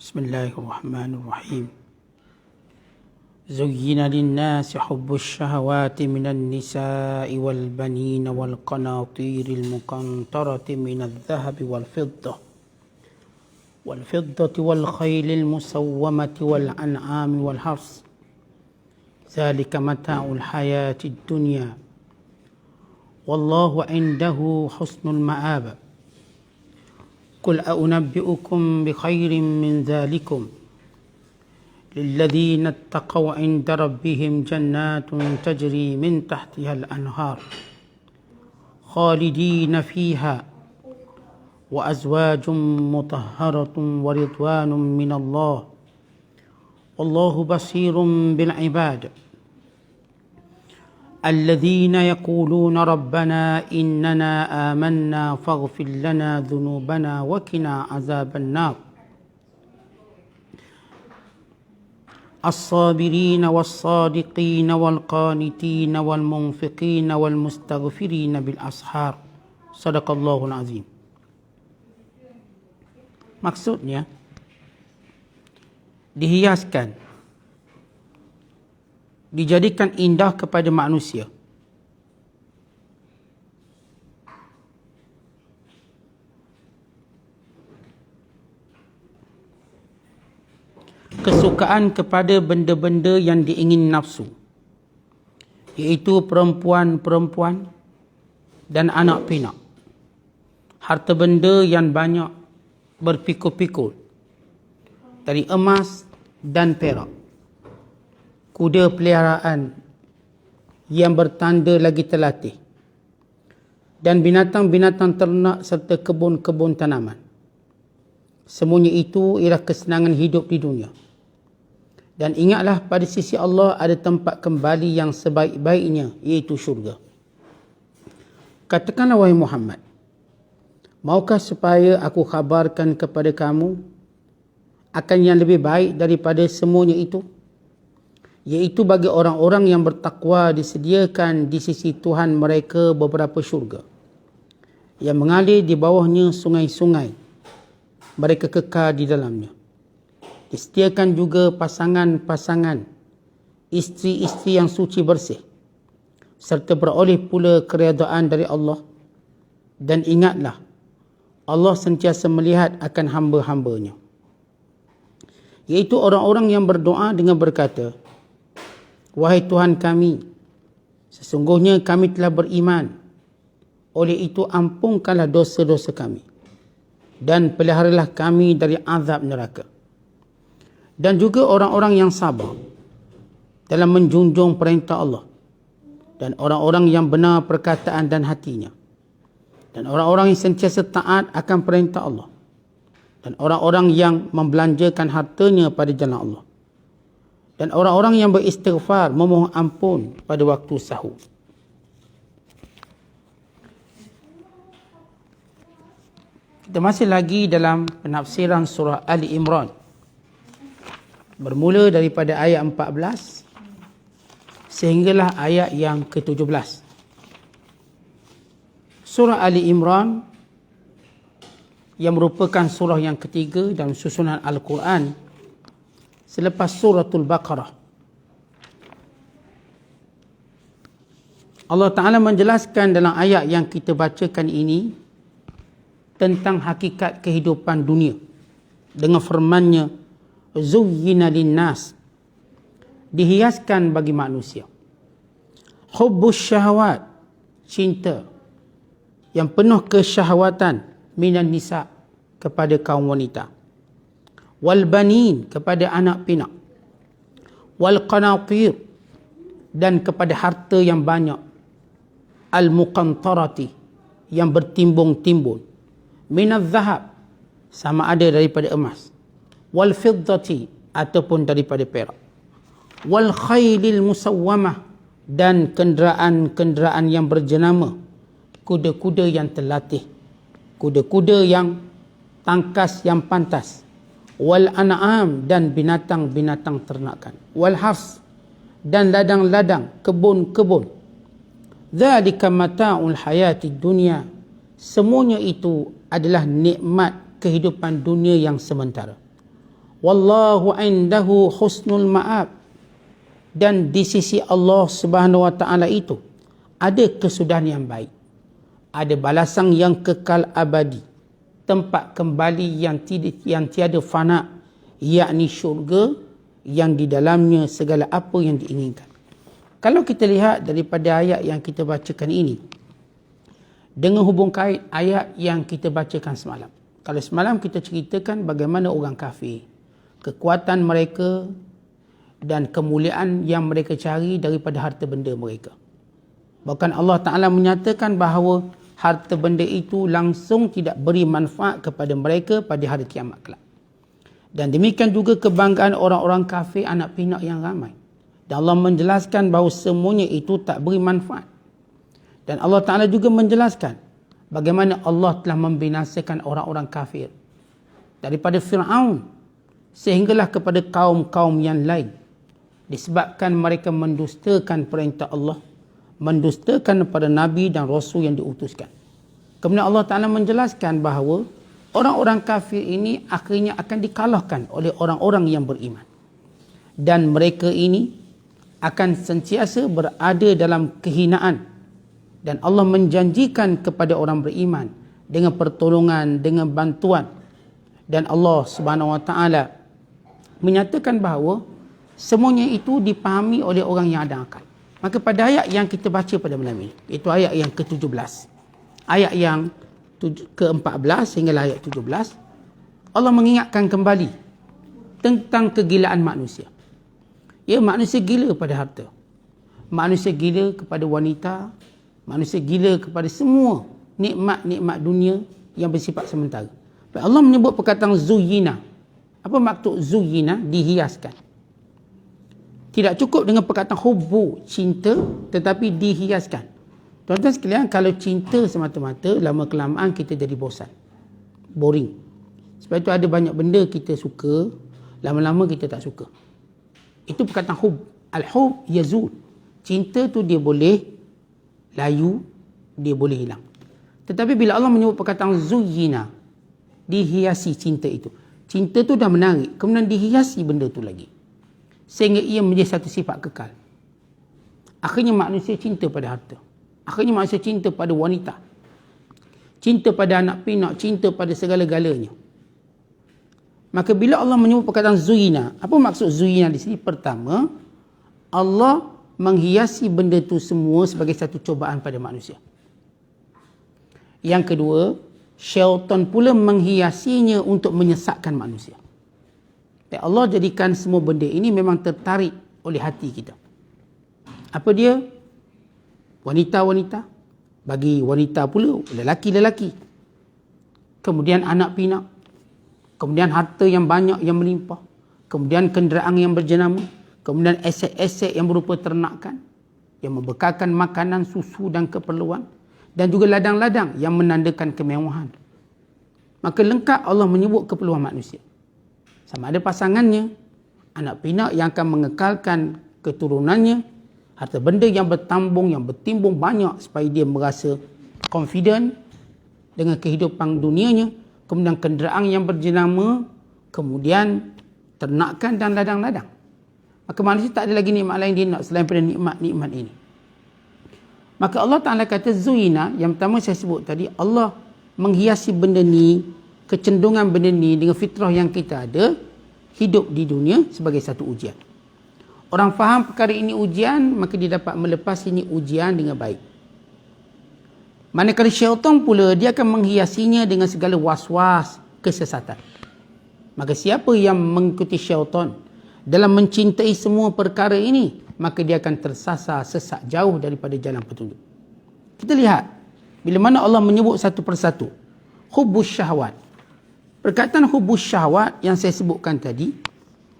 بسم الله الرحمن الرحيم زين للناس حب الشهوات من النساء والبنين والقناطير المقنطرة من الذهب والفضة والخيل المسومة والأنعام والحرث ذلك متاع الحياة الدنيا والله عنده حسن المآب قل أنبئكم بخير من ذلكم للذين اتقوا عند ربهم جنات تجري من تحتها الأنهار خالدين فيها وأزواج مطهرة ورضوان من الله والله بصير بالعباد الذين يقولون ربنا إننا آمنا فاغفر لنا ذنوبنا وقنا عذاب النار الصابرين والصادقين والقانتين والمنفقين والمستغفرين بالأسحار صدق الله العظيم. Maksudnya dihiaskan, dijadikan indah kepada manusia. Kesukaan kepada benda-benda yang diingin nafsu, iaitu perempuan-perempuan dan anak pinak, harta benda yang banyak berpikul-pikul dari emas dan perak, kuda peliharaan yang bertanda lagi terlatih, dan binatang-binatang ternak serta kebun-kebun tanaman. Semuanya itu ialah kesenangan hidup di dunia. Dan ingatlah pada sisi Allah ada tempat kembali yang sebaik-baiknya, iaitu syurga. Katakanlah wahai Muhammad, maukah supaya aku khabarkan kepada kamu akan yang lebih baik daripada semuanya itu? Iaitu bagi orang-orang yang bertakwa disediakan di sisi Tuhan mereka beberapa syurga yang mengalir di bawahnya sungai-sungai, mereka kekal di dalamnya. Disediakan juga pasangan-pasangan, isteri-isteri yang suci bersih, serta beroleh pula keredaan dari Allah. Dan ingatlah, Allah sentiasa melihat akan hamba-hambanya, iaitu orang-orang yang berdoa dengan berkata, wahai Tuhan kami, sesungguhnya kami telah beriman, oleh itu ampunkanlah dosa-dosa kami dan peliharalah kami dari azab neraka. Dan juga orang-orang yang sabar dalam menjunjung perintah Allah, dan orang-orang yang benar perkataan dan hatinya, dan orang-orang yang sentiasa taat akan perintah Allah, dan orang-orang yang membelanjakan hartanya pada jalan Allah, dan orang-orang yang beristighfar memohon ampun pada waktu sahur. Kita masih lagi dalam penafsiran surah Ali Imran, bermula daripada ayat 14 sehinggalah ayat yang ke-17. Surah Ali Imran yang merupakan surah yang ketiga dalam susunan Al-Quran selepas suratul Baqarah. Allah Ta'ala menjelaskan dalam ayat yang kita bacakan ini tentang hakikat kehidupan dunia dengan firman-Nya, zuyyina linnas, dihiaskan bagi manusia, hubbus syahwat, cinta yang penuh kesyahwatan, minan nisa, kepada kaum wanita, wal banin, kepada anak pinak, wal qanatir, dan kepada harta yang banyak, al muqantarati, yang bertimbun-timbun, minaz zahab, sama ada daripada emas, wal fiddati, ataupun daripada perak, wal khailil musawwamah, dan kenderaan-kenderaan yang berjenama, kuda-kuda yang terlatih, kuda-kuda yang tangkas yang pantas, wal an'am, dan binatang-binatang ternakan, wal harth, dan ladang-ladang, kebun-kebun. Dzalika mata'ul hayatid dunya, semuanya itu adalah nikmat kehidupan dunia yang sementara. wallahu indahu husnul ma'ab, dan di sisi Allah Subhanahu wa taala itu ada kesudahan yang baik, ada balasan yang kekal abadi, tempat kembali yang tiada fana, yakni syurga yang di dalamnya segala apa yang diinginkan. Kalau kita lihat daripada ayat yang kita bacakan ini dengan hubung kait ayat yang kita bacakan semalam. Kalau semalam kita ceritakan bagaimana orang kafir, kekuatan mereka dan kemuliaan yang mereka cari daripada harta benda mereka. Bahkan Allah Ta'ala menyatakan bahawa harta benda itu langsung tidak beri manfaat kepada mereka pada hari kiamat kelak. Dan demikian juga kebanggaan orang-orang kafir anak pinak yang ramai. Dan Allah menjelaskan bahawa semuanya itu tak beri manfaat. Dan Allah Ta'ala juga menjelaskan bagaimana Allah telah membinasakan orang-orang kafir daripada Fir'aun sehinggalah kepada kaum-kaum yang lain, disebabkan mereka mendustakan perintah Allah, mendustakan pada Nabi dan Rasul yang diutuskan. Kemudian Allah Ta'ala menjelaskan bahawa orang-orang kafir ini akhirnya akan dikalahkan oleh orang-orang yang beriman. Dan mereka ini akan sentiasa berada dalam kehinaan. Dan Allah menjanjikan kepada orang beriman dengan pertolongan, dengan bantuan. Dan Allah Subhanahu wa taala menyatakan bahawa semuanya itu dipahami oleh orang yang ada akal. Maka pada ayat yang kita baca pada malam ini, iaitu ayat yang ke-17, ayat yang ke-14 hingga ayat 17, Allah mengingatkan kembali tentang kegilaan manusia. Ya, manusia gila pada harta, manusia gila kepada wanita, manusia gila kepada semua nikmat-nikmat dunia yang bersifat sementara. Allah menyebut perkataan zuyina. Apa maksud zuyina? Dihiaskan. Tidak cukup dengan perkataan hubbu, cinta, tetapi dihiaskan. Tuan-tuan sekalian, kalau cinta semata-mata, lama-kelamaan kita jadi bosan, boring. Sebab itu ada banyak benda kita suka, lama-lama kita tak suka. Itu perkataan hub. Al-hub yazul. Cinta tu dia boleh layu, dia boleh hilang. Tetapi bila Allah menyebut perkataan zuyina, dihiasi cinta itu. Cinta tu dah menarik, kemudian dihiasi benda tu lagi, sehingga ia menjadi satu sifat kekal. Akhirnya manusia cinta pada harta. Akhirnya manusia cinta pada wanita. Cinta pada anak pinak, cinta pada segala-galanya. Maka bila Allah menyebut perkataan zuyina, apa maksud zuyina di sini? Pertama, Allah menghiasi benda itu semua sebagai satu cubaan pada manusia. Yang kedua, syaitan pula menghiasinya untuk menyesatkan manusia. Allah jadikan semua benda ini memang tertarik oleh hati kita. Apa dia? Wanita-wanita. Bagi wanita pula, lelaki-lelaki. Kemudian anak pinak. Kemudian harta yang banyak yang melimpah. Kemudian kenderaan yang berjenama. Kemudian aset-aset yang berupa ternakan, yang membekalkan makanan, susu dan keperluan. Dan juga ladang-ladang yang menandakan kemewahan. Maka lengkap Allah menyebut keperluan manusia. Sama ada pasangannya, anak pinak yang akan mengekalkan keturunannya, harta benda yang bertambung, yang bertimbung banyak supaya dia merasa confident dengan kehidupan dunianya, kemudian kenderaan yang berjenama, kemudian ternakan dan ladang-ladang. Maka manusia tak ada lagi nikmat lain dia nak selain pada nikmat-nikmat ini. Maka Allah Ta'ala kata zuyina, yang pertama saya sebut tadi, Allah menghiasi benda ni, kecenderungan benda ni dengan fitrah yang kita ada, hidup di dunia sebagai satu ujian. Orang faham perkara ini ujian, maka dia dapat melepas ini ujian dengan baik. Manakala syaitan pula, dia akan menghiasinya dengan segala was-was kesesatan. Maka siapa yang mengikuti syaitan dalam mencintai semua perkara ini, maka dia akan tersasar sesat jauh daripada jalan petunjuk. Kita lihat, bila mana Allah menyebut satu persatu. Hubbus syahwat. Perkataan hubbus syahwat yang saya sebutkan tadi,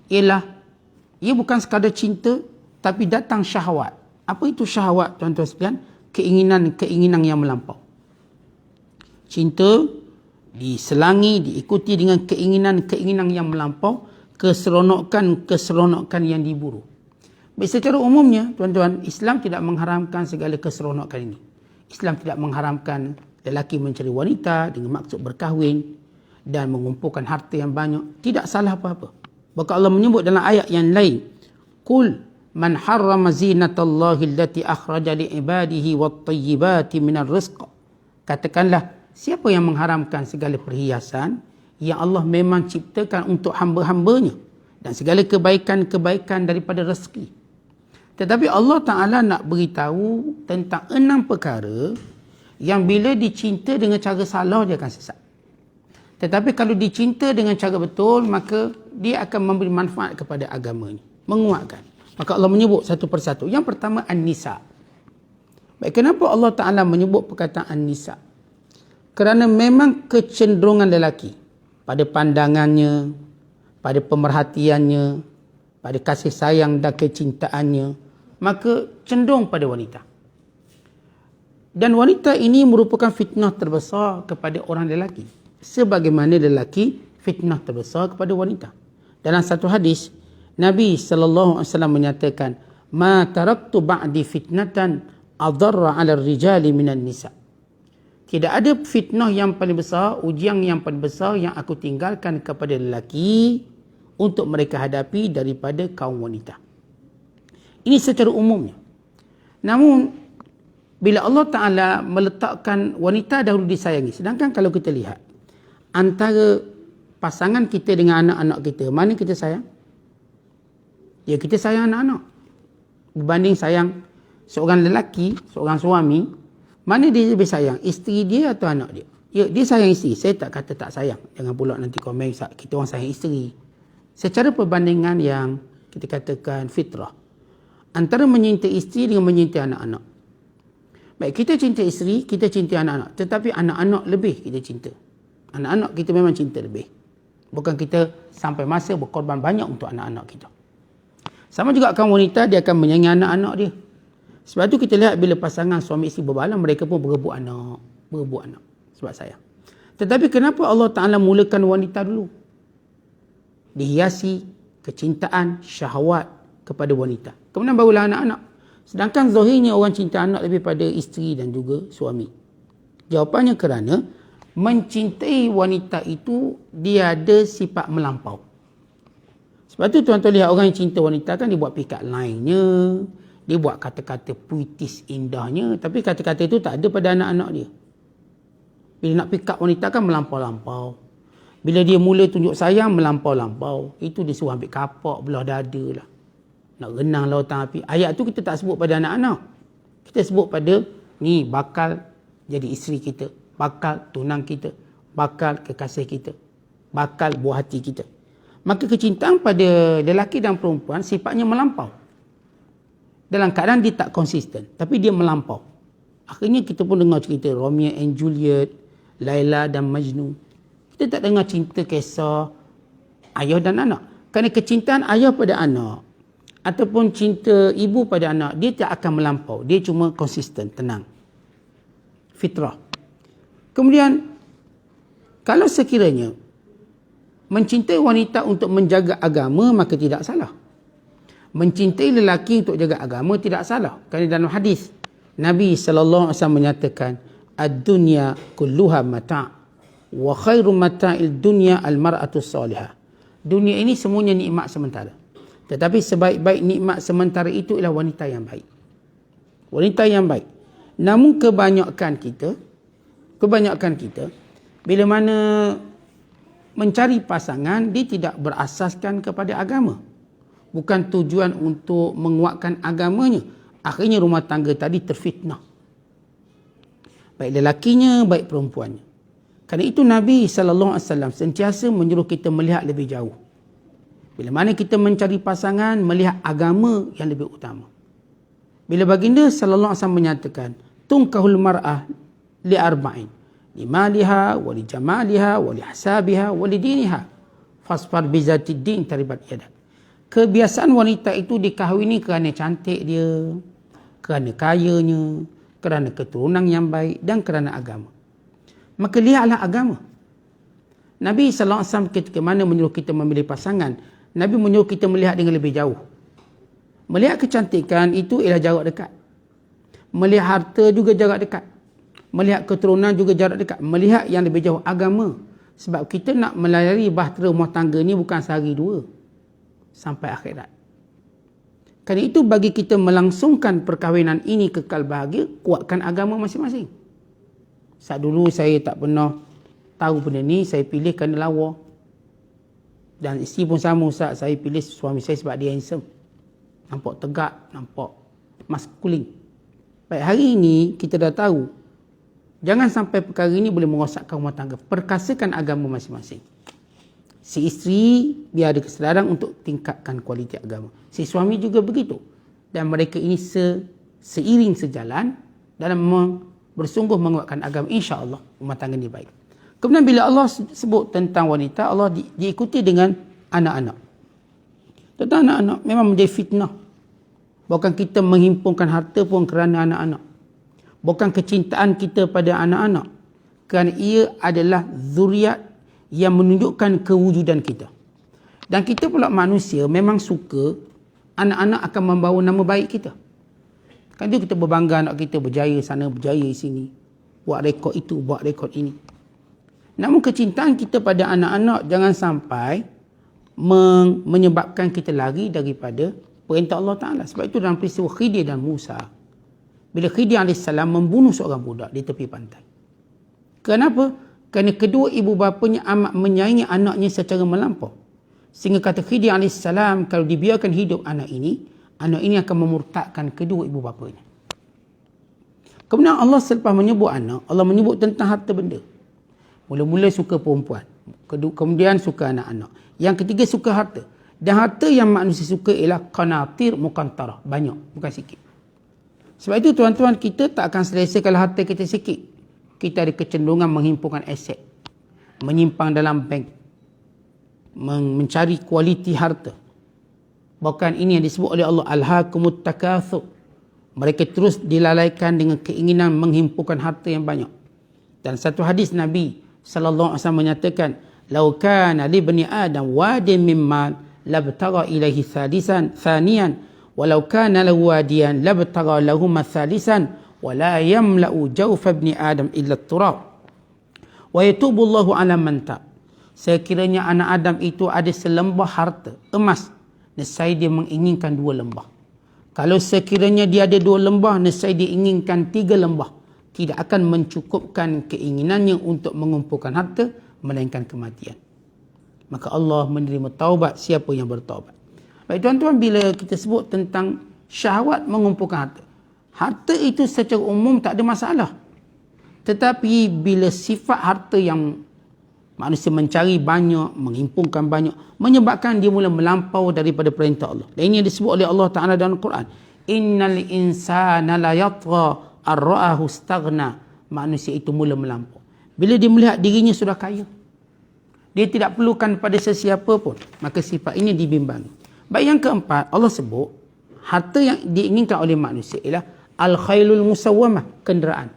ialah, ia bukan sekadar cinta, tapi datang syahwat. Apa itu syahwat, tuan-tuan sekalian? Keinginan-keinginan yang melampau. Cinta diselangi, diikuti dengan keinginan-keinginan yang melampau, keseronokan-keseronokan yang diburu. Baik, secara umumnya, tuan-tuan, Islam tidak mengharamkan segala keseronokan ini. Islam tidak mengharamkan lelaki mencari wanita dengan maksud berkahwin dan mengumpulkan harta yang banyak. Tidak salah apa-apa. Bahkan Allah menyebut dalam ayat yang lain, Qul man harrama zinatallahi allati akhraja li ibadihi wat tayyibati minar rizq. Katakanlah, siapa yang mengharamkan segala perhiasan yang Allah memang ciptakan untuk hamba-hambanya dan segala kebaikan-kebaikan daripada rezeki. Tetapi Allah Ta'ala nak beritahu tentang 6 perkara yang bila dicinta dengan cara salah dia akan sesat. Tetapi kalau dicinta dengan cara betul, maka dia akan memberi manfaat kepada agamanya, menguatkan. Maka Allah menyebut satu persatu. Yang pertama, An-Nisa. Baik, kenapa Allah Ta'ala menyebut perkataan An-Nisa? Kerana memang kecenderungan lelaki pada pandangannya, pada pemerhatiannya, pada kasih sayang dan kecintaannya, maka cenderung pada wanita. Dan wanita ini merupakan fitnah terbesar kepada orang lelaki. Sebagaimana lelaki fitnah terbesar kepada wanita. Dalam satu hadis, Nabi SAW menyatakan, Ma taraktu ba'di fitnatan adarra ala rijali minan nisa. Tidak ada fitnah yang paling besar, ujian yang paling besar yang aku tinggalkan kepada lelaki untuk mereka hadapi daripada kaum wanita. Ini secara umumnya. Namun, bila Allah Ta'ala meletakkan wanita dahulu disayangi, sedangkan kalau kita lihat, antara pasangan kita dengan anak-anak kita, mana kita sayang? Ya, kita sayang anak-anak. Berbanding sayang seorang lelaki, seorang suami, mana dia lebih sayang? Isteri dia atau anak dia? Ya, dia sayang isteri. Saya tak kata tak sayang. Jangan pula nanti komen, kita orang sayang isteri. Secara perbandingan yang kita katakan fitrah. Antara menyintai isteri dengan menyintai anak-anak. Baik, kita cinta isteri, kita cinta anak-anak. Tetapi anak-anak lebih kita cinta. Anak-anak kita memang cinta lebih. Bukan kita sampai masa berkorban banyak untuk anak-anak kita. Sama juga kaum wanita, dia akan menyayangi anak-anak dia. Sebab tu kita lihat bila pasangan suami isteri berbalang, mereka pun berebut anak. Sebab sayang. Tetapi kenapa Allah Ta'ala mulakan wanita dulu? Dihiasi kecintaan, syahwat kepada wanita. Kemudian barulah anak-anak. Sedangkan zahirnya orang cinta anak lebih pada isteri dan juga suami. Jawapannya kerana mencintai wanita itu dia ada sifat melampau. Sebab tu tuan-tuan lihat orang yang cinta wanita kan dia buat pick up line-nya, dia buat kata-kata puitis indahnya, tapi kata-kata itu tak ada pada anak-anak dia. Bila nak pick up wanita kan melampau-lampau. Bila dia mula tunjuk sayang, melampau-lampau. Itu dia suruh ambil kapak, belah dada lah. Nak renang lautan api. Ayat tu kita tak sebut pada anak-anak. Kita sebut pada ni bakal jadi isteri kita, bakal tunang kita, bakal kekasih kita, bakal buah hati kita. Maka kecintaan pada lelaki dan perempuan sifatnya melampau. Dalam keadaan dia tak konsisten, tapi dia melampau. Akhirnya kita pun dengar cerita Romeo and Juliet, Laila dan Majnun. Kita tak dengar cinta kisah ayah dan anak. Kerana kecintaan ayah pada anak ataupun cinta ibu pada anak, dia tak akan melampau. Dia cuma konsisten, tenang. Fitrah. Kemudian, kalau sekiranya mencintai wanita untuk menjaga agama, maka tidak salah. Mencintai lelaki untuk jaga agama tidak salah. Kerana dalam hadis Nabi SAW menyatakan, ad-dunya kulluha mata' wa khairu mata'il dunya al-mar'atu salihah. Dunia ini semuanya nikmat sementara. Tetapi sebaik-baik nikmat sementara itu ialah wanita yang baik. Wanita yang baik. Namun kebanyakan kita bila mana mencari pasangan, dia tidak berasaskan kepada agama. Bukan tujuan untuk menguatkan agamanya. Akhirnya rumah tangga tadi terfitnah. Baik lelakinya, baik perempuannya. Kerana itu Nabi SAW sentiasa menyuruh kita melihat lebih jauh. Bila mana kita mencari pasangan, melihat agama yang lebih utama. Bila baginda SAW menyatakan, Tunkahul mar'ah li arba'in. Li maliha, wa li jamaliha, wa li hasabiha, wa li diniha. Fasfar bizatid din taribat yadak. Kebiasaan wanita itu dikahwini kerana cantik dia, kerana kayanya, kerana keturunan yang baik dan kerana agama. Maka lihatlah agama. Nabi SAW ketika mana menyuruh kita memilih pasangan, Nabi menyuruh kita melihat dengan lebih jauh. Melihat kecantikan itu ialah jarak dekat. Melihat harta juga jarak dekat. Melihat keturunan juga jarak dekat. Melihat yang lebih jauh agama. Sebab kita nak melayari bahtera rumah tangga ni bukan sehari dua. sampai akhirat. Kerana itu bagi kita melangsungkan perkahwinan ini kekal bahagia, kuatkan agama masing-masing. Saat dulu saya tak pernah tahu benda ni, saya pilih kerana lawa. Dan isteri pun sama Ustaz, saya pilih suami saya sebab dia handsome. Nampak tegak, nampak maskulin. Baik, hari ini kita dah tahu, jangan sampai perkara ini boleh merosakkan rumah tangga. Perkasakan agama masing-masing. Si isteri biar ada kesedaran untuk tingkatkan kualiti agama. Si suami juga begitu. Dan mereka ini seiring sejalan dalam bersungguh menguatkan agama. InsyaAllah rumah tangga ini baik. Kemudian bila Allah sebut tentang wanita, Allah diikuti dengan anak-anak. Tentang anak-anak memang menjadi fitnah. Bukan kita menghimpunkan harta pun kerana anak-anak. Bukan kecintaan kita pada anak-anak. Kerana ia adalah zuriat yang menunjukkan kewujudan kita. Dan kita pula manusia memang suka anak-anak akan membawa nama baik kita. Kan itu kita berbangga anak kita berjaya sana, berjaya sini. Buat rekod itu, buat rekod ini. Namun kecintaan kita pada anak-anak jangan sampai menyebabkan kita lari daripada perintah Allah Ta'ala. Sebab itu dalam peristiwa Khidir dan Musa, bila Khidir AS membunuh seorang budak di tepi pantai. Kenapa? Kerana kedua ibu bapanya amat menyayangi anaknya secara melampau. Sehingga kata Khidir AS, kalau dibiarkan hidup anak ini akan memurtadkan kedua ibu bapanya. Kemudian Allah selepas menyebut anak, Allah menyebut tentang harta benda. Mula-mula suka perempuan, kemudian suka anak-anak. Yang ketiga suka harta. Dan harta yang manusia suka ialah qanatir muqantarah, banyak, bukan sikit. Sebab itu tuan-tuan, kita tak akan selesa kalau harta kita sikit. Kita ada kecenderungan menghimpunkan aset, menyimpang dalam bank, mencari kualiti harta. Bahkan ini yang disebut oleh Allah, alhaakumut takatsur. Mereka terus dilalaikan dengan keinginan menghimpunkan harta yang banyak. Dan satu hadis Nabi sallallahu alaihi wasallam menyatakan, "Lau kana li bani Adam wadin min mal labtagha ilaihi thaniyan, walau kana lahu wadiyan labtagha lahuma thalisan, wala yamla'u jawfa ibni Adam illa turab. Wa yatubu Allahu ala man tab." Sekiranya anak Adam itu ada selembah harta emas, nescaya dia menginginkan 2 lembah. Kalau sekiranya dia ada 2 lembah, nescaya dia inginkan 3 lembah. Tidak akan mencukupkan keinginannya untuk mengumpulkan harta, melainkan kematian. Maka Allah menerima taubat siapa yang bertaubat. Baik tuan-tuan, bila kita sebut tentang syahwat mengumpulkan harta, harta itu secara umum tak ada masalah. Tetapi bila sifat harta yang manusia mencari banyak, menghimpunkan banyak, menyebabkan dia mula melampau daripada perintah Allah. Dan ini yang disebut oleh Allah Ta'ala dalam Al-Quran. Innal insana la yatgha ar-ra'ahu staghna. Manusia itu mula melampau bila dia melihat dirinya sudah kaya. Dia tidak perlukan pada sesiapa pun. Maka sifat ini dibimbangi. Baik, yang keempat, Allah sebut harta yang diinginkan oleh manusia ialah al-khailul musawwamah, kenderaan.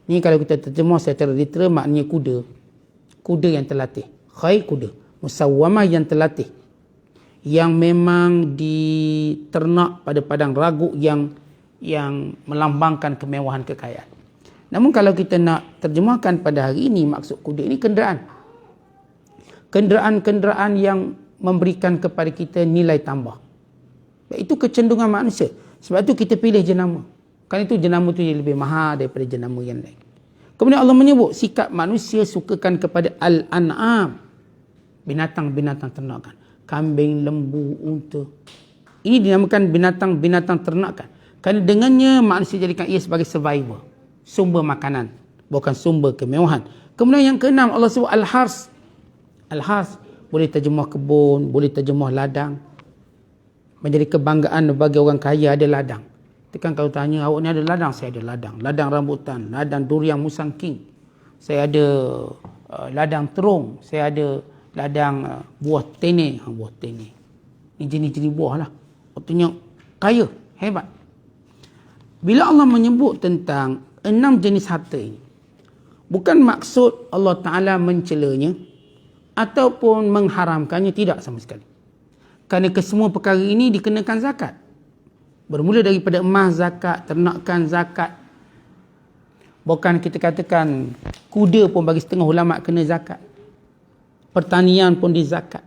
Ni kalau kita terjemah secara literal maknanya kuda. Kuda yang terlatih. Khail kuda. Musawwamah yang terlatih. Yang memang diternak pada padang ragu yang melambangkan kemewahan kekayaan. Namun kalau kita nak terjemahkan pada hari ini, maksud kuda ini kenderaan. Kenderaan-kenderaan yang memberikan kepada kita nilai tambah. Itu kecenderungan manusia. Sebab itu kita pilih jenama. Kan itu jenama itu lebih mahal daripada jenama yang lain. Kemudian Allah menyebut sikap manusia sukakan kepada al-an'am. Binatang-binatang ternakan. Kambing, lembu, unta. Ini dinamakan binatang-binatang ternakan. Kerana dengannya manusia jadikan ia sebagai survivor. Sumber makanan. Bukan sumber kemewahan. Kemudian yang keenam, Allah sebut al-hars. Al-hars boleh terjemah kebun, boleh terjemah ladang. Menjadi kebanggaan bagi orang kaya ada ladang. Tekan kalau tanya, awak ni ada ladang? Saya ada ladang. Ladang rambutan, ladang durian musang king. Saya ada ladang terung. Saya ada ladang buah tene. Buah tene. Ini jenis-jenis buah lah. Artinya kaya, hebat. Bila Allah menyebut tentang 6 jenis harta ini, bukan maksud Allah Ta'ala mencelanya ataupun mengharamkannya, tidak sama sekali. Kerana kesemua perkara ini dikenakan zakat. Bermula daripada emas zakat, ternakan zakat. Bukan kita katakan kuda pun bagi setengah ulama kena zakat. Pertanian pun dizakat.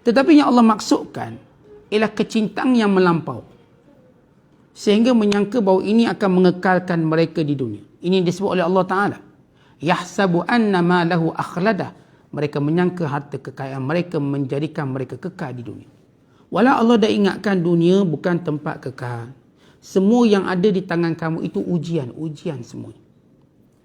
Tetapi yang Allah maksudkan ialah kecintaan yang melampau, sehingga menyangka bahawa ini akan mengekalkan mereka di dunia. Ini disebut oleh Allah Ta'ala. Yahsabu anna ma lahu akhladah. Mereka menyangka harta kekayaan mereka menjadikan mereka kekal di dunia. Walau Allah dah ingatkan dunia bukan tempat kekal. Semua yang ada di tangan kamu itu ujian semua.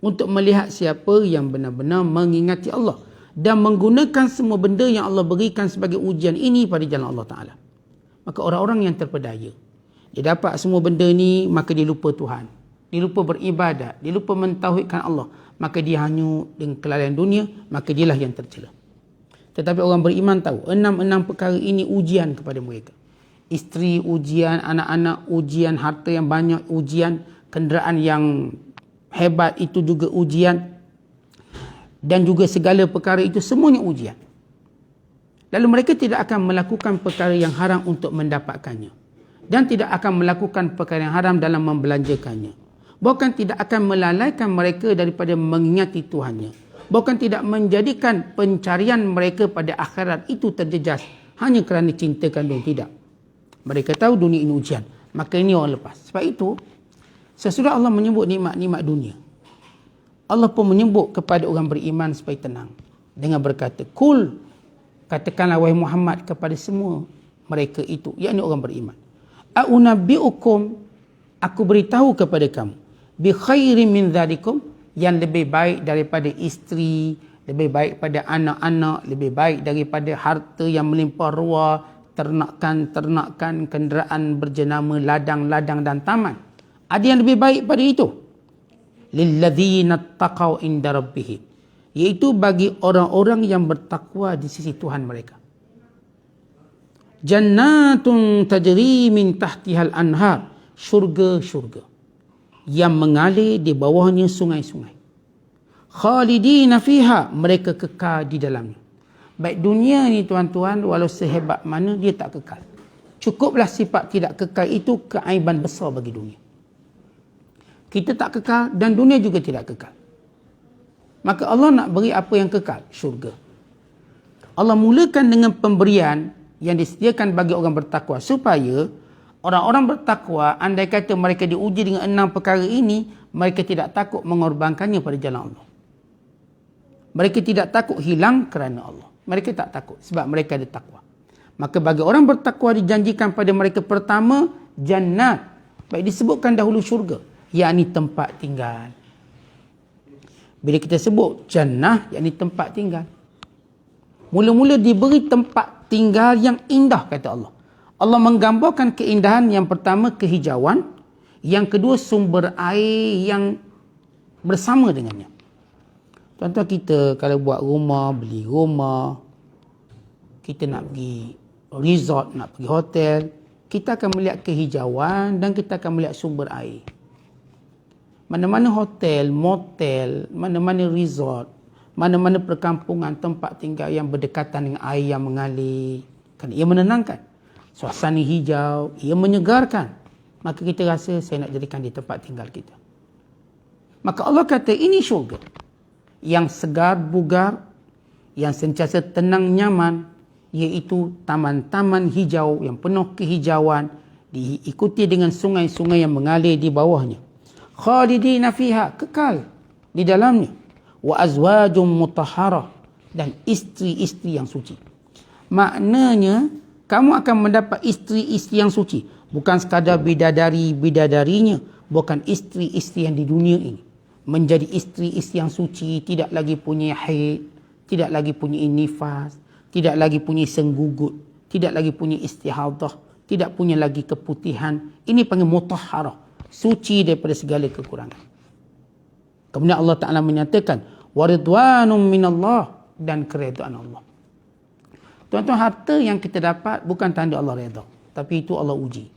Untuk melihat siapa yang benar-benar mengingati Allah dan menggunakan semua benda yang Allah berikan sebagai ujian ini pada jalan Allah Ta'ala. Maka orang-orang yang terpedaya, dia dapat semua benda ni, maka dia lupa Tuhan. Dia lupa beribadat, dia lupa mentauhidkan Allah. Maka dia hanyut dengan kelalaian dunia, maka dialah yang tercela. Tetapi orang beriman tahu, enam perkara ini ujian kepada mereka. Isteri ujian, anak-anak ujian, harta yang banyak ujian, kenderaan yang hebat itu juga ujian. Dan juga segala perkara itu semuanya ujian. Lalu mereka tidak akan melakukan perkara yang haram untuk mendapatkannya. Dan tidak akan melakukan perkara yang haram dalam membelanjakannya. Bahkan tidak akan melalaikan mereka daripada mengingati Tuhannya. Bahkan tidak menjadikan pencarian mereka pada akhirat itu terjejas hanya kerana cinta kandung. Tidak. Mereka tahu dunia ini ujian. Maka ini orang lepas. Sebab itu, sesudah Allah menyebut nikmat-nikmat dunia, Allah pun menyebut kepada orang beriman supaya tenang. Dengan berkata, Kul, katakanlah wahai Muhammad kepada semua mereka itu, yakni orang beriman. A'unabbi'ukum, aku beritahu kepada kamu, bi khairin min dzalikum, yang lebih baik daripada isteri, lebih baik pada anak-anak, lebih baik daripada harta yang melimpah ruah, ternakan, kenderaan berjenama, ladang-ladang dan taman. Ada yang lebih baik pada itu. Lilladzina taqaw inda rabbihim, iaitu bagi orang-orang yang bertakwa di sisi Tuhan mereka. Jannatun tajri min tahtihal anhar, syurga-syurga yang mengalir di bawahnya sungai-sungai. Khalidina fiha, mereka kekal di dalamnya. Baik dunia ni tuan-tuan, walau sehebat mana dia tak kekal. Cukuplah sifat tidak kekal itu keaiban besar bagi dunia. Kita tak kekal dan dunia juga tidak kekal. Maka Allah nak beri apa yang kekal? Syurga. Allah mulakan dengan pemberian yang disediakan bagi orang bertakwa, supaya orang-orang bertakwa, andai kata mereka diuji dengan 6 perkara ini, mereka tidak takut mengorbankannya pada jalan Allah. Mereka tidak takut hilang kerana Allah. Mereka tak takut sebab mereka ada takwa. Maka bagi orang bertakwa dijanjikan pada mereka pertama, jannat. Baik disebutkan dahulu syurga, yakni tempat tinggal. Bila kita sebut jannah, yakni tempat tinggal. Mula-mula diberi tempat tinggal yang indah, kata Allah. Allah menggambarkan keindahan yang pertama kehijauan, yang kedua sumber air yang bersama dengannya. Tuan-tuan, kita kalau buat rumah, beli rumah, kita nak pergi resort, nak pergi hotel, kita akan melihat kehijauan dan kita akan melihat sumber air. Mana-mana hotel, motel, mana-mana resort, mana-mana perkampungan, tempat tinggal yang berdekatan dengan air yang mengalir, kan ia menenangkan. Suasana hijau, ia menyegarkan. Maka kita rasa saya nak jadikan di tempat tinggal kita. Maka Allah kata ini syurga yang segar bugar, yang sentiasa tenang nyaman, iaitu taman-taman hijau yang penuh kehijauan, diikuti dengan sungai-sungai yang mengalir di bawahnya. Khalidina fiha, kekal di dalamnya. Wa azwajum mutahharah, dan isteri-isteri yang suci. Maknanya kamu akan mendapat isteri-isteri yang suci, bukan sekadar bidadari-bidadarinya, bukan isteri-isteri yang di dunia ini. Menjadi isteri-isteri yang suci, tidak lagi punya haid, tidak lagi punya nifas, tidak lagi punya senggugut, tidak lagi punya istihadah, tidak punya lagi keputihan. Ini panggil mutahharah, suci daripada segala kekurangan. Kemudian Allah Ta'ala menyatakan waridwanum minallah, dan keredaan Allah. Tuan-tuan, harta yang kita dapat bukan tanda Allah redha, tapi itu Allah uji.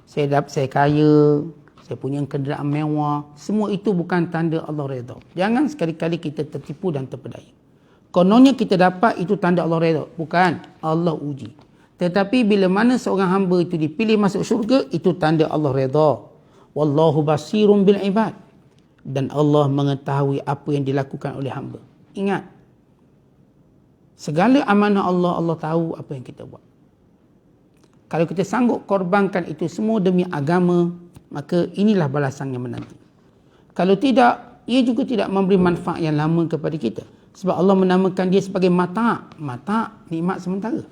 Saya kaya, saya punya kenderaan mewah, semua itu bukan tanda Allah redha. Jangan sekali-kali kita tertipu dan terpedaya. Kononnya kita dapat itu tanda Allah redha, bukan, Allah uji. Tetapi bila mana seorang hamba itu dipilih masuk syurga, itu tanda Allah redha. Wallahu basirun bil ibad, dan Allah mengetahui apa yang dilakukan oleh hamba. Ingat, Segala amanah Allah, Allah tahu apa yang kita buat. Kalau kita sanggup korbankan itu semua demi agama, maka inilah balasan yang menanti. Kalau tidak, ia juga tidak memberi manfaat yang lama kepada kita. Sebab Allah menamakan dia sebagai mata'. Mata', nikmat sementara.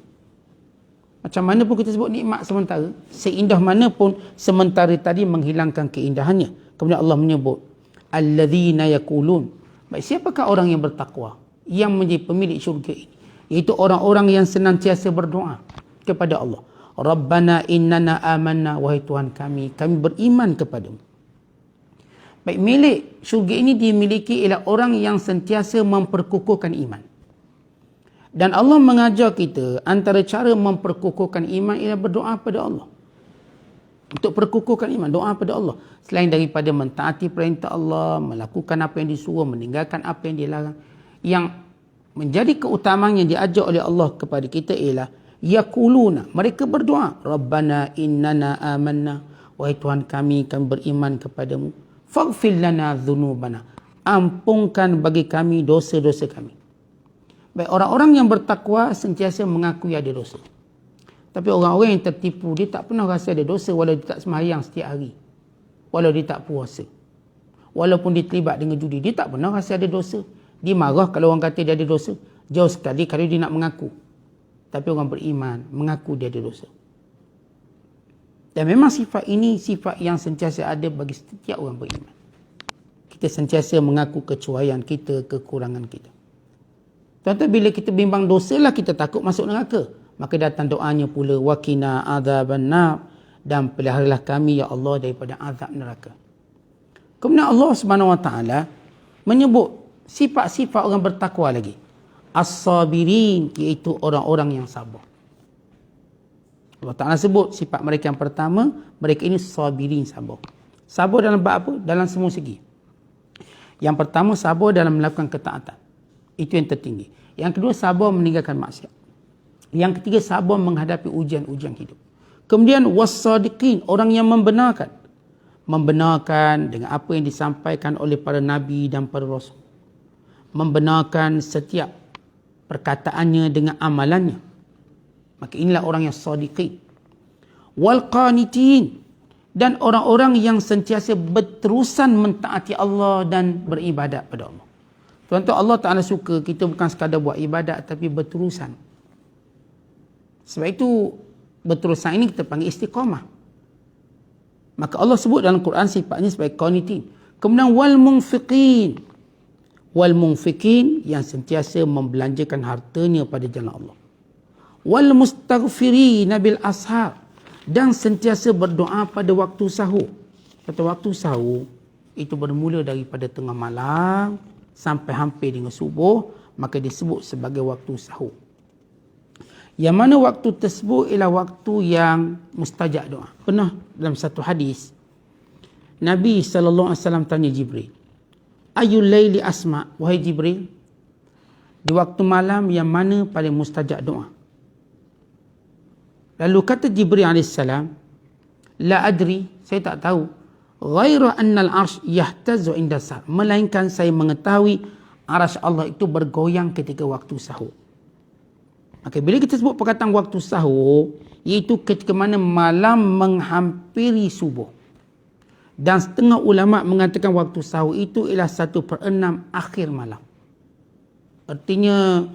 Macam mana pun kita sebut nikmat sementara, seindah mana pun sementara tadi menghilangkan keindahannya. Kemudian Allah menyebut, alladzina yaqulun. Baik, siapakah orang yang bertakwa, yang menjadi pemilik syurga ini? Iaitu orang-orang yang senantiasa berdoa kepada Allah. Rabbana innana amanna, wahai Tuhan kami beriman kepadamu. Baik, milik syurga ini dimiliki oleh orang yang sentiasa memperkukuhkan iman. Dan Allah mengajar kita antara cara memperkukuhkan iman ialah berdoa pada Allah. Untuk perkukuhkan iman, doa pada Allah. Selain daripada mentaati perintah Allah, melakukan apa yang disuruh, meninggalkan apa yang dilarang. Yang menjadi keutamaan yang diajar oleh Allah kepada kita ialah yaquluna, mereka berdoa, Rabbana innana amanna, wahai Tuhan kami beriman kepadamu. Faghfir lana dhunubana, ampunkan bagi kami dosa-dosa kami. Baik, orang-orang yang bertakwa sentiasa mengakui ada dosa. Tapi orang-orang yang tertipu, dia tak pernah rasa ada dosa walau dia tak sembahyang setiap hari. Walau dia tak puasa. Walaupun dia terlibat dengan judi, dia tak pernah rasa ada dosa. Dia marah kalau orang kata dia ada dosa. Jauh sekali kalau dia nak mengaku. Tapi orang beriman mengaku dia ada dosa. Dan memang sifat ini sifat yang sentiasa ada bagi setiap orang beriman. Kita sentiasa mengaku kecuaian kita, kekurangan kita. Tuan-tuan, bila kita bimbang dosa lah kita takut masuk neraka. Maka datang doanya pula, waqina adzabannar, dan peliharalah kami ya Allah daripada azab neraka. Kemudian Allah Subhanahu Wa Taala menyebut sifat-sifat orang bertakwa lagi. As-sabirin, iaitu orang-orang yang sabar. Allah Ta'ala sebut sifat mereka yang pertama, mereka ini sabirin, sabar. Sabar dalam bab apa? Dalam semua segi. Yang pertama, sabar dalam melakukan ketaatan. Itu yang tertinggi. Yang kedua, sabar meninggalkan maksiat. Yang ketiga, sabar menghadapi ujian-ujian hidup. Kemudian, was-sadiqin, orang yang membenarkan. Membenarkan dengan apa yang disampaikan oleh para nabi dan para rasul. Membenarkan setiap perkataannya dengan amalannya. Maka inilah orang yang sadiqin. Wal qanitin, dan orang-orang yang sentiasa berterusan mentaati Allah dan beribadat pada Allah. Tuan-tuan, Allah Ta'ala suka kita bukan sekadar buat ibadat tapi berterusan. Sebab itu berterusan ini kita panggil istiqamah. Maka Allah sebut dalam Quran sifatnya sebagai qanitin. Kemudian wal munfiqin. Wal munfiqin, yang sentiasa membelanjakan hartanya pada jalan Allah. Wal mustaghfirina bil ashar, dan sentiasa berdoa pada waktu sahur. Pada waktu sahur itu bermula daripada tengah malam sampai hampir dengan subuh, maka disebut sebagai waktu sahur. Yang mana waktu tersebut ialah waktu yang mustajab doa. Pernah dalam satu hadis Nabi SAW tanya Jibril, ayul laili asma, wahai Jibril, di waktu malam yang mana paling mustajab doa? Lalu kata Jibril AS, la adri, saya tak tahu, ghaira annal arsh yahtazu inda sahur, melainkan saya mengetahui arasy Allah itu bergoyang ketika waktu sahur. Maka bila kita sebut perkataan waktu sahur, iaitu ketika mana malam menghampiri subuh. Dan setengah ulama mengatakan waktu sahur itu ialah 1/6 akhir malam. Artinya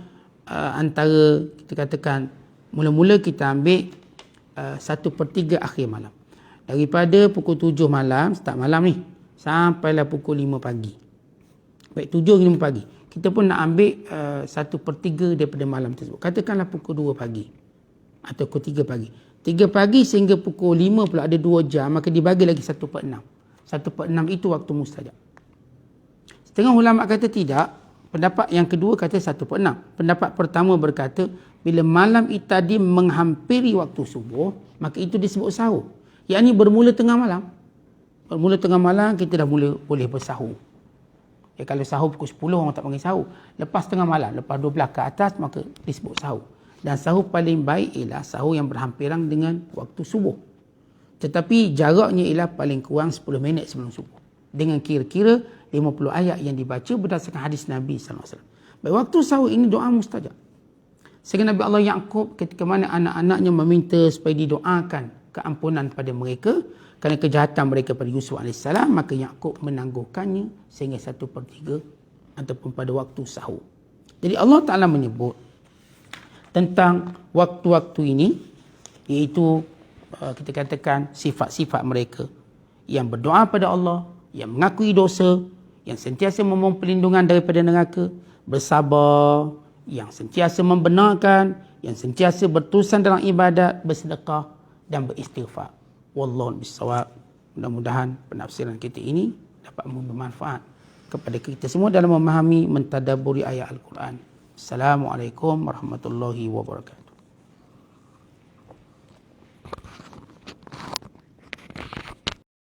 antara kita katakan mula-mula kita ambil 1/3 akhir malam. Daripada pukul 7 malam, start malam ni, sampailah pukul 5 pagi. Baik, 7 hingga 5 pagi. Kita pun nak ambil 1/3 daripada malam tersebut. Katakanlah pukul 2 pagi. Atau pukul 3 pagi. 3 pagi sehingga pukul 5 pula ada 2 jam, maka dibagi lagi 1/6. 1/6 itu waktu mustajab. Setengah ulama kata tidak. Pendapat yang kedua kata 1/6. Pendapat pertama berkata, bila malam itu tadi menghampiri waktu subuh, maka itu disebut sahur. Yang ini bermula tengah malam. Bermula tengah malam, kita dah boleh bersahur. Ya, kalau sahur pukul 10, orang tak panggil sahur. Lepas tengah malam, lepas 12 ke atas, maka disebut sahur. Dan sahur paling baik ialah sahur yang berhampiran dengan waktu subuh. Tetapi jaraknya ialah paling kurang 10 minit sebelum subuh. Dengan kira-kira 50 ayat yang dibaca berdasarkan hadis Nabi SAW. Baik, waktu sahur ini doa mustajab. Sehingga Nabi Allah Yaqub ketika mana anak-anaknya meminta supaya didoakan keampunan pada mereka kerana kejahatan mereka pada Yusuf AS, maka Yaqub menangguhkannya sehingga 1/3 ataupun pada waktu sahur. Jadi Allah Ta'ala menyebut tentang waktu-waktu ini, iaitu kita katakan sifat-sifat mereka yang berdoa pada Allah, yang mengakui dosa, yang sentiasa memohon perlindungan daripada neraka, bersabar, yang sentiasa membenarkan, yang sentiasa berterusan dalam ibadat, bersedekah dan beristighfar. Wallahu bissawab. Mudah-mudahan penafsiran kita ini dapat bermanfaat kepada kita semua dalam memahami mentadabburi ayat Al-Quran. Assalamualaikum warahmatullahi wabarakatuh.